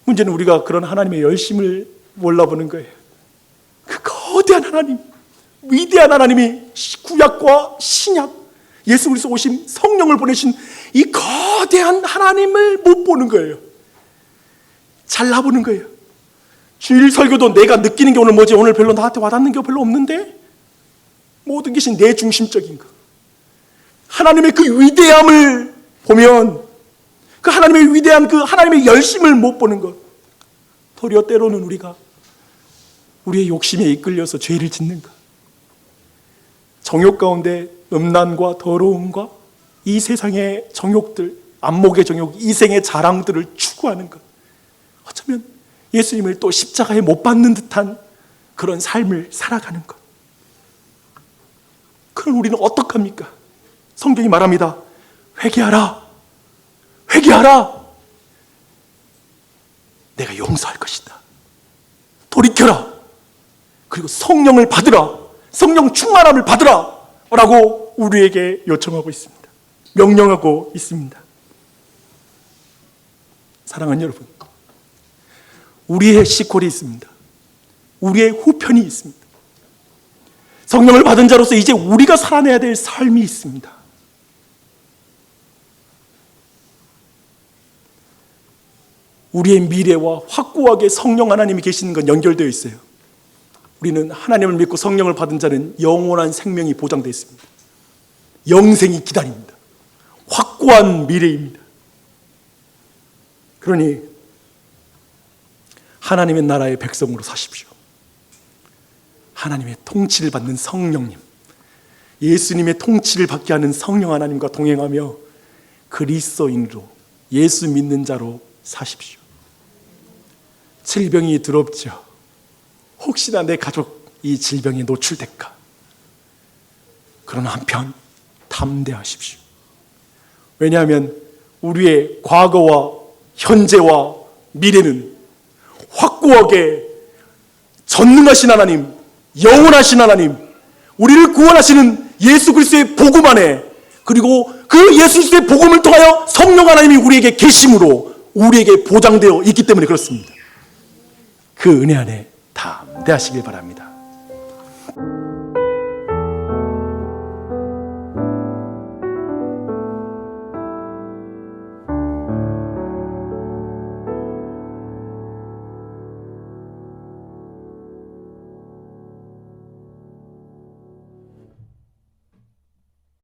문제는 우리가 그런 하나님의 열심을 몰라보는 거예요. 그 거대한 하나님, 위대한 하나님이 구약과 신약, 예수 그리스도 오신 성령을 보내신 이 거대한 하나님을 못 보는 거예요. 잘라보는 거예요. 주일 설교도 내가 느끼는 게 오늘 뭐지? 오늘 별로 나한테 와닿는 게 별로 없는데? 모든 것이 내 중심적인 거. 하나님의 그 위대함을 보면 그 하나님의 위대한 그 하나님의 열심을 못 보는 것. 도리어 때로는 우리가 우리의 욕심에 이끌려서 죄를 짓는 것. 정욕 가운데 음란과 더러움과 이 세상의 정욕들, 안목의 정욕, 이생의 자랑들을 추구하는 것. 어쩌면 예수님을 또 십자가에 못 박는 듯한 그런 삶을 살아가는 것. 그럼 우리는 어떡합니까? 성경이 말합니다. 회개하라. 회개하라. 내가 용서할 것이다. 돌이켜라. 그리고 성령을 받으라, 성령 충만함을 받으라 라고 우리에게 요청하고 있습니다. 명령하고 있습니다. 사랑하는 여러분, 우리의 시콜이 있습니다. 우리의 후편이 있습니다. 성령을 받은 자로서 이제 우리가 살아내야 될 삶이 있습니다. 우리의 미래와 확고하게 성령 하나님이 계시는 건 연결되어 있어요. 우리는 하나님을 믿고 성령을 받은 자는 영원한 생명이 보장되어 있습니다. 영생이 기다립니다. 확고한 미래입니다. 그러니 하나님의 나라의 백성으로 사십시오. 하나님의 통치를 받는 성령님, 예수님의 통치를 받게 하는 성령 하나님과 동행하며 그리스도인으로, 예수 믿는 자로 사십시오. 질병이 두렵죠. 혹시나 내 가족 이 질병에 노출될까? 그러나 한편 담대하십시오. 왜냐하면 우리의 과거와 현재와 미래는 확고하게 전능하신 하나님, 영원하신 하나님, 우리를 구원하시는 예수 그리스도의 복음 안에, 그리고 그 예수 그리스도의 복음을 통하여 성령 하나님이 우리에게 계심으로 우리에게 보장되어 있기 때문에 그렇습니다. 그 은혜 안에 담대하시길 바랍니다.